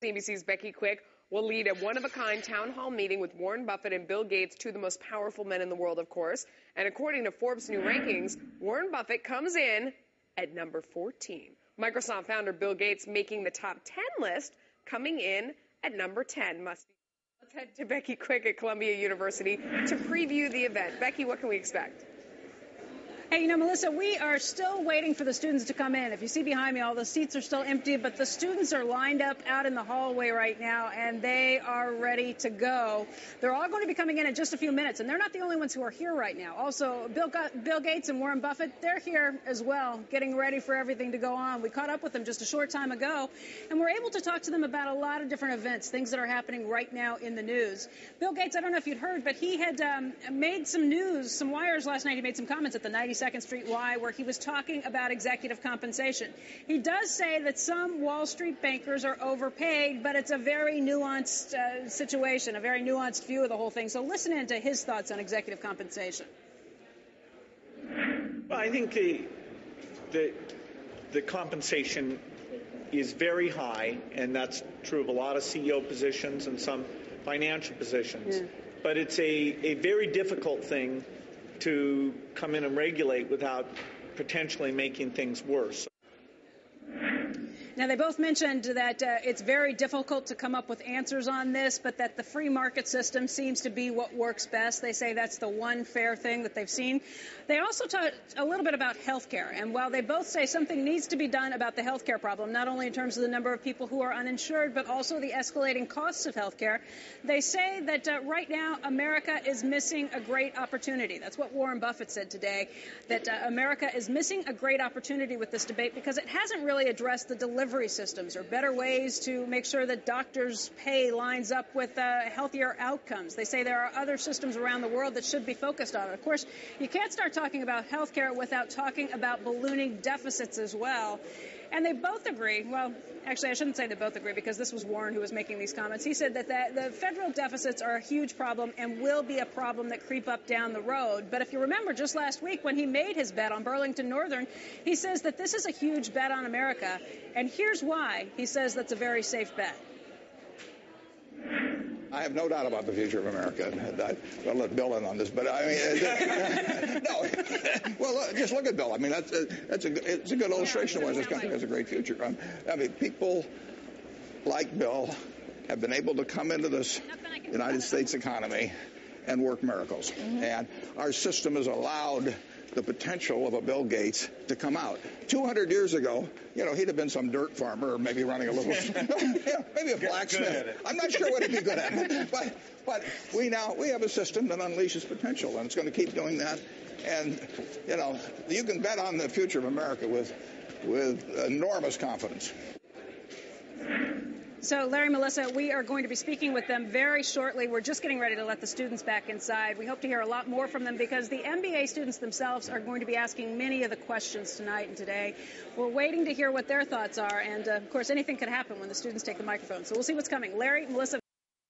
CNBC's Becky Quick will lead a one-of-a-kind town hall meeting with Warren Buffett and Bill Gates, two of the most powerful men in the world, of course. And according to Forbes' new rankings, Warren Buffett comes in at number 14. Microsoft founder Bill Gates making the top 10 list, coming in at number 10. Must be. Let's head to Becky Quick at Columbia University to preview the event. Becky, what can we expect? Hey, Melissa, we are still waiting for the students to come in. If you see behind me, all the seats are still empty, but the students are lined up out in the hallway right now, and they are ready to go. They're all going to be coming in just a few minutes, and they're not the only ones who are here right now. Also, Bill Gates and Warren Buffett, they're here as well, getting ready for everything to go on. We caught up with them just a short time ago, and we're able to talk to them about a lot of different events, things that are happening right now in the news. Bill Gates, I don't know if you'd heard, but he had made some news, some wires last night. He made some comments at the 92nd Street Y where he was talking about executive compensation. He does say that some Wall Street bankers are overpaid, but it's a very nuanced situation, a very nuanced view of the whole thing. So listen in to his thoughts on executive compensation. Well, I think the compensation is very high, and that's true of a lot of CEO positions and some financial positions. Yeah. But it's a very difficult thing to come in and regulate without potentially making things worse. Now, they both mentioned that it's very difficult to come up with answers on this, but that the free market system seems to be what works best. They say that's the one fair thing that they've seen. They also talked a little bit about health care. And while they both say something needs to be done about the health care problem, not only in terms of the number of people who are uninsured, but also the escalating costs of health care, they say that right now America is missing a great opportunity. That's what Warren Buffett said today, that America is missing a great opportunity with this debate because it hasn't really addressed the delivery systems or better ways to make sure that doctors' pay lines up with healthier outcomes. They say there are other systems around the world that should be focused on it. Of course, you can't start talking about health care without talking about ballooning deficits as well. And they both agree, well, actually, I shouldn't say they both agree because this was Warren who was making these comments. He said that the federal deficits are a huge problem and will be a problem that creep up down the road. But if you remember just last week when he made his bet on Burlington Northern, he says that this is a huge bet on America. And here's why he says that's a very safe bet. I have no doubt about the future of America. I'll let Bill in on this, but I mean, no. Well, just look at Bill. I mean, it's a good illustration of why this country has a great future. I mean, people like Bill have been able to come into this United States economy and work miracles. Mm-hmm. And our system has allowed the potential of a Bill Gates to come out. 200 years ago, he'd have been some dirt farmer or maybe running a little, maybe a blacksmith. I'm not sure what he'd be good at. But we have a system that unleashes potential, and it's going to keep doing that. And, you can bet on the future of America with enormous confidence. So, Larry, Melissa, we are going to be speaking with them very shortly. We're just getting ready to let the students back inside. We hope to hear a lot more from them because the MBA students themselves are going to be asking many of the questions tonight and today. We're waiting to hear what their thoughts are. And, of course, anything could happen when the students take the microphone. So we'll see what's coming. Larry, Melissa.